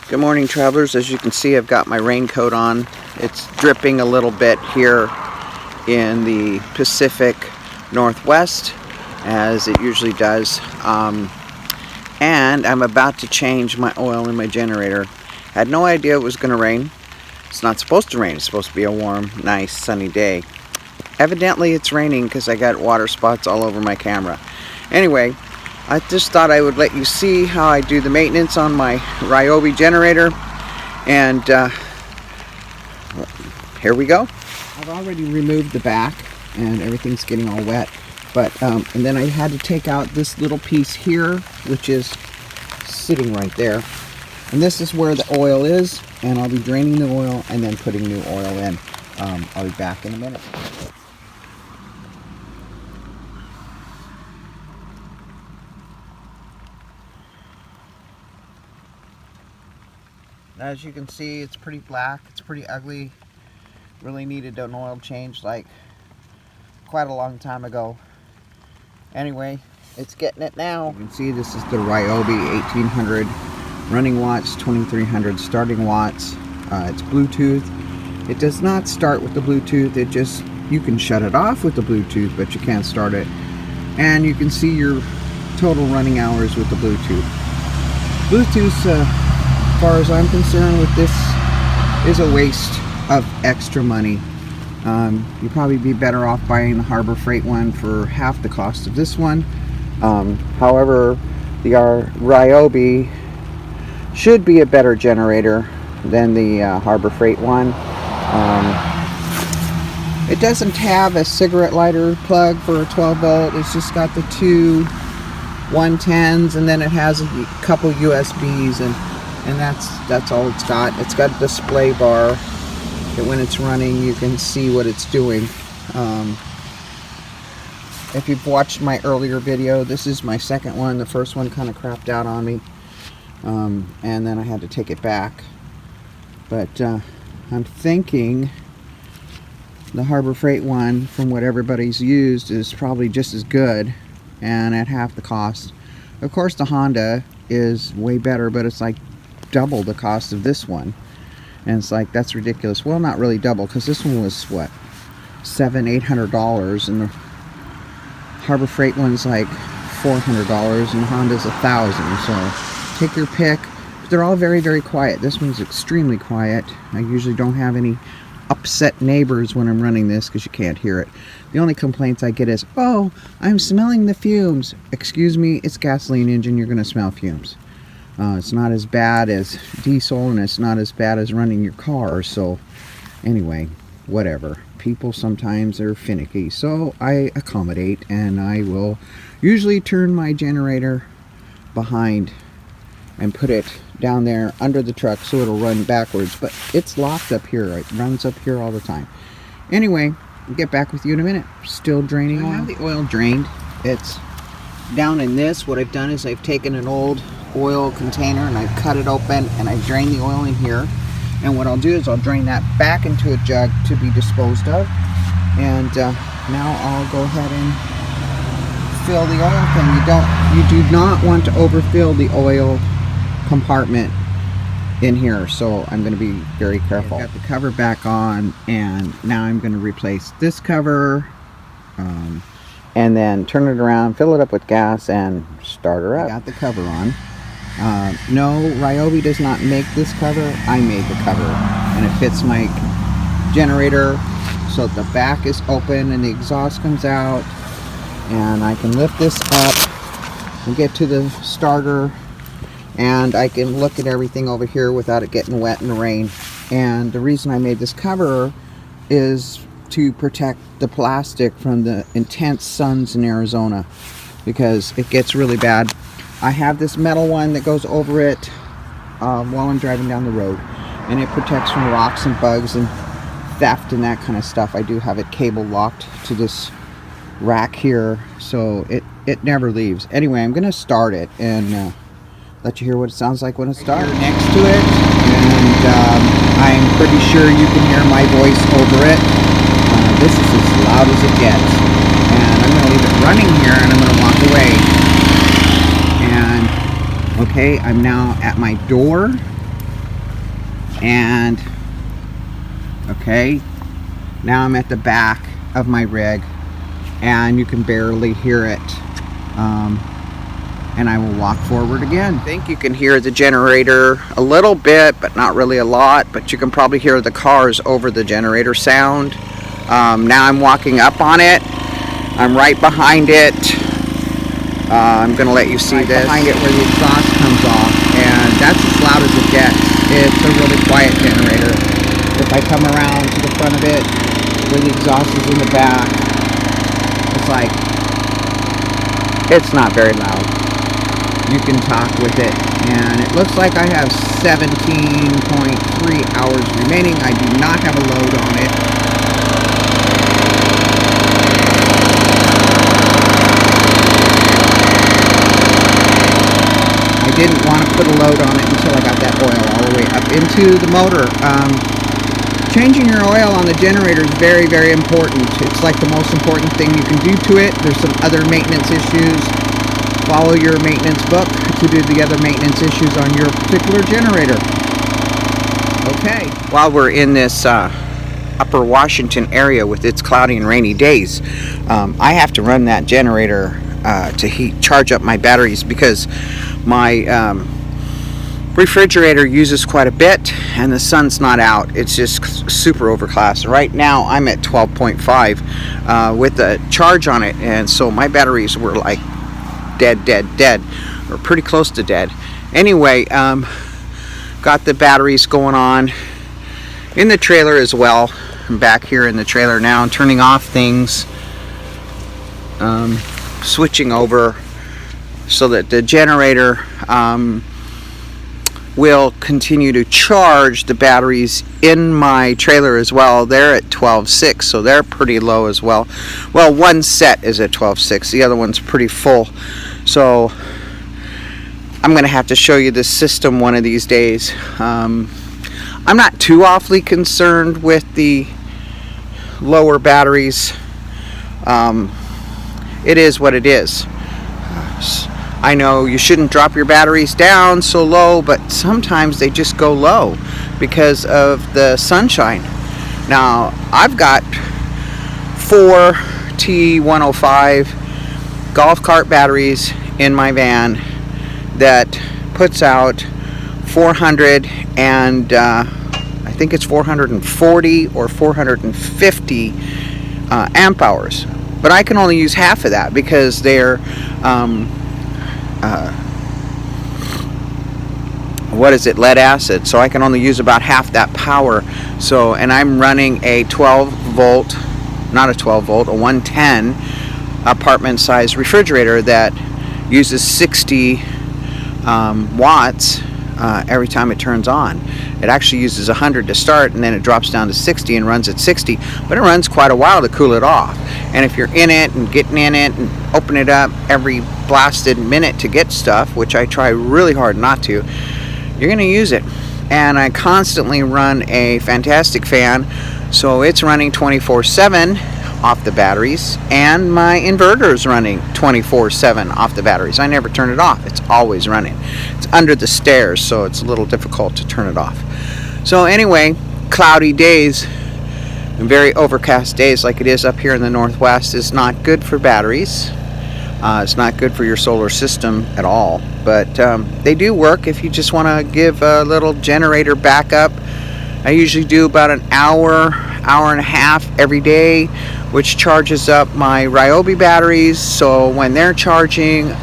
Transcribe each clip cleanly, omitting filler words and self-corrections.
Good morning, travelers. As you can see, I've got my raincoat on. It's dripping a little bit here in the Pacific Northwest, as it usually does. And I'm about to change my oil in my generator. Had no idea it was going to rain. It's not supposed to rain. It's supposed to be a warm, nice, sunny day. Evidently, it's raining because I got water spots all over my camera. Anyway, I just thought I would let you see how I do the maintenance on my Ryobi generator, and here we go. I've already removed the back and everything's getting all wet, but and then I had to take out this little piece here, which is sitting right there, and this is where the oil is, and I'll be draining the oil and then putting new oil in. I'll be back in a minute. As you can see, it's pretty black, it's pretty ugly. Really needed an oil change like quite a long time ago. Anyway, it's getting it now. You can see this is the Ryobi 1800 running watts, 2300 starting watts. It's Bluetooth. It does not start with the Bluetooth. It just, you can shut it off with the Bluetooth, but you can't start it. And you can see your total running hours with the Bluetooth. Bluetooth's as far as I'm concerned with this is a waste of extra money. You'd probably be better off buying the Harbor Freight one for half the cost of this one. However, the Ryobi should be a better generator than the Harbor Freight one. It doesn't have a cigarette lighter plug for a 12 volt. It's just got the two 110s, and then it has a couple USBs, and that's all it's got. It's got a display bar that when it's running you can see what it's doing. If you've watched my earlier video, this is my second one. The first one kind of crapped out on me, and then I had to take it back. But I'm thinking the Harbor Freight one, from what everybody's used, is probably just as good and at half the cost. Of course the Honda is way better, but it's like double the cost of this one, and it's like, that's ridiculous. Well, not really double, because this one was what, $700-800, and the Harbor Freight one's like $400, and Honda's $1,000. So take your pick. But they're all very, very quiet. This one's extremely quiet. I usually don't have any upset neighbors when I'm running this, because you can't hear it. The only complaints I get is, oh, I'm smelling the fumes. Excuse me, it's gasoline engine, you're going to smell fumes. It's not as bad as diesel, and it's not as bad as running your car. So anyway, whatever. People sometimes are finicky, so I accommodate, and I will usually turn my generator behind and put it down there under the truck so it'll run backwards, but it's locked up here. It runs up here all the time. Anyway, I'll get back with you in a minute. Still draining oil. I have the oil drained. It's down in this. What I've done is I've taken an old oil container and I've cut it open and I drain the oil in here, and what I'll do is I'll drain that back into a jug to be disposed of, and now I'll go ahead and fill the oil thing. You do not want to overfill the oil compartment in here, so I'm going to be very careful. I've got the cover back on, and now I'm going to replace this cover, and then turn it around, fill it up with gas, and start her up. I got the cover on. No, Ryobi does not make this cover. I made the cover, and it fits my generator so the back is open and the exhaust comes out, and I can lift this up and get to the starter, and I can look at everything over here without it getting wet in the rain. And the reason I made this cover is to protect the plastic from the intense suns in Arizona, because it gets really bad. I have this metal one that goes over it while I'm driving down the road, and it protects from rocks and bugs and theft and that kind of stuff. I do have it cable locked to this rack here, so it never leaves. Anyway, I'm gonna start it and let you hear what it sounds like when it starts. Next to it, and I'm pretty sure you can hear my voice over it. This is as loud as it gets, and I'm gonna leave it running here, and I'm gonna walk away. And okay, I'm now at my door, And okay, now I'm at the back of my rig and you can barely hear it. And I will walk forward again. I think you can hear the generator a little bit, but not really a lot, but you can probably hear the cars over the generator sound. Now I'm walking up on it. I'm right behind it. I'm gonna let you see this. Behind it where the exhaust comes off, and that's as loud as it gets. It's a really quiet generator. If I come around to the front of it, where the exhaust is in the back, it's like, it's not very loud. You can talk with it, and it looks like I have 17.3 hours remaining. I do not have a load on it. I didn't want to put a load on it until I got that oil all the way up into the motor. Changing your oil on the generator is very, very important. It's like the most important thing you can do to it. There's some other maintenance issues. Follow your maintenance book to do the other maintenance issues on your particular generator. Okay. While we're in this upper Washington area with its cloudy and rainy days, I have to run that generator to charge up my batteries because my refrigerator uses quite a bit and the sun's not out. It's just super overcast. Right now I'm at 12.5 with the charge on it, and so my batteries were like dead, or pretty close to dead. Anyway, got the batteries going on in the trailer as well. I'm back here in the trailer now and turning off things, switching over so that the generator will continue to charge the batteries in my trailer as well. They're at 12.6, so they're pretty low as well. Well, one set is at 12.6, the other one's pretty full. So I'm gonna have to show you this system one of these days. I'm not too awfully concerned with the lower batteries. It is what it is. I know you shouldn't drop your batteries down so low, but sometimes they just go low because of the sunshine. Now, I've got 4 T105 golf cart batteries in my van that puts out 400 and I think it's 440 or 450 amp hours. But I can only use half of that because they're lead acid, so I can only use about half that power. So, and I'm running a 12 volt, not a 12 volt, a 110 apartment size refrigerator that uses 60 watts every time it turns on. It actually uses 100 to start, and then it drops down to 60 and runs at 60, but it runs quite a while to cool it off. And if you're in it and getting in it and open it up every blasted minute to get stuff, which I try really hard not to, you're going to use it. And I constantly run a fantastic fan, so it's running 24/7 off the batteries, and my inverter is running 24/7 off the batteries. I never turn it off. It's always running. It's under the stairs, so it's a little difficult to turn it off. So anyway, cloudy days and very overcast days like it is up here in the Northwest is not good for batteries. It's not good for your solar system at all, but they do work if you just want to give a little generator backup. I usually do about an hour and a half every day, which charges up my Ryobi batteries. So when they're charging,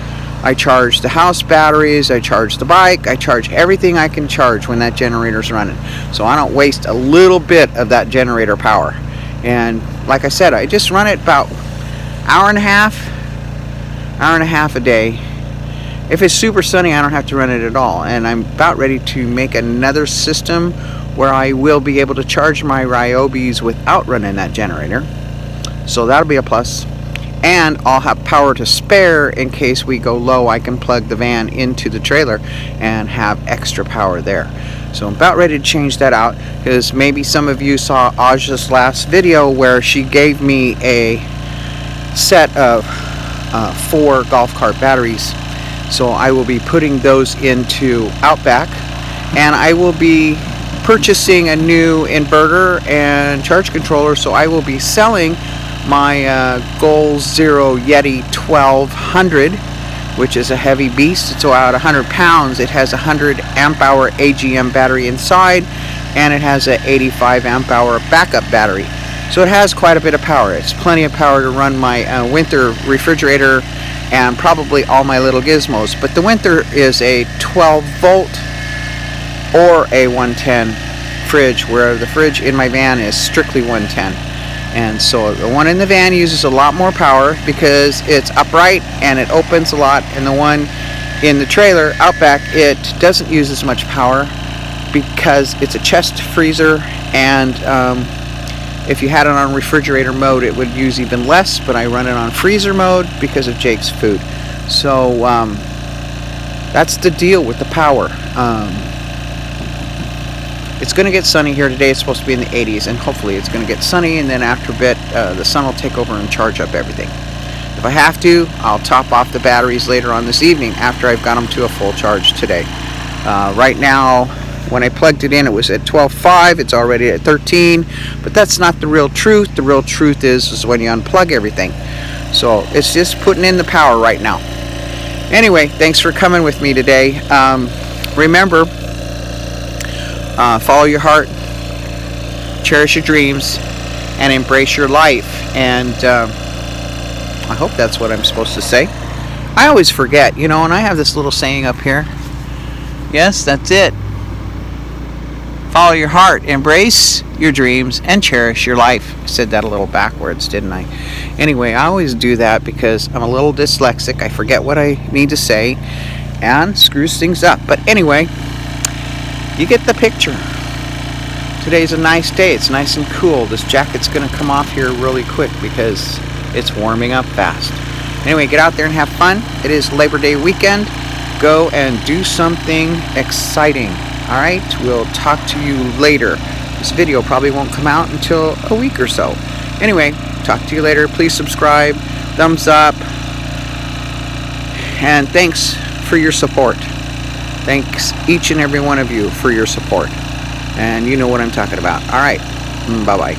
I charge the house batteries, I charge the bike, I charge everything I can charge when that generator's running. So I don't waste a little bit of that generator power. And like I said, I just run it about hour and a half a day. If it's super sunny, I don't have to run it at all. And I'm about ready to make another system where I will be able to charge my Ryobis without running that generator. So that'll be a plus. And I'll have power to spare in case we go low. I can plug the van into the trailer and have extra power there. So I'm about ready to change that out, because maybe some of you saw Aja's last video where she gave me a set of 4 golf cart batteries. So I will be putting those into Outback, and I will be purchasing a new inverter and charge controller, so I will be selling my Goal Zero Yeti 1200, which is a heavy beast. It's about 100 pounds. It has a 100 amp hour AGM battery inside, and it has an 85 amp hour backup battery. So it has quite a bit of power. It's plenty of power to run my winter refrigerator and probably all my little gizmos. But the winter is a 12 volt or a 110 fridge, where the fridge in my van is strictly 110. And so the one in the van uses a lot more power because it's upright and it opens a lot, and the one in the trailer Outback, it doesn't use as much power because it's a chest freezer, and if you had it on refrigerator mode it would use even less, but I run it on freezer mode because of Jake's food. So that's the deal with the power. It's going to get sunny here today. It's supposed to be in the 80s, and hopefully it's going to get sunny, and then after a bit the sun will take over and charge up everything. If I have to, I'll top off the batteries later on this evening after I've got them to a full charge today. Right now, when I plugged it in, it was at 12.5. It's already at 13, but that's not the real truth. The real truth is when you unplug everything. So it's just putting in the power right now. Anyway, thanks for coming with me today. Remember, follow your heart, cherish your dreams, and embrace your life. And I hope that's what I'm supposed to say. I always forget, you know, and I have this little saying up here. Yes, that's it. Follow your heart, embrace your dreams, and cherish your life. I said that a little backwards, didn't I? Anyway, I always do that because I'm a little dyslexic. I forget what I need to say and screws things up. But anyway, you get the picture. Today's a nice day. It's nice and cool. This jacket's going to come off here really quick because it's warming up fast. Anyway, get out there and have fun. It is Labor Day weekend. Go and do something exciting. All right, we'll talk to you later. This video probably won't come out until a week or so. Anyway, talk to you later. Please subscribe, thumbs up, and thanks for your support. Thanks each and every one of you for your support. And you know what I'm talking about. All right, bye-bye.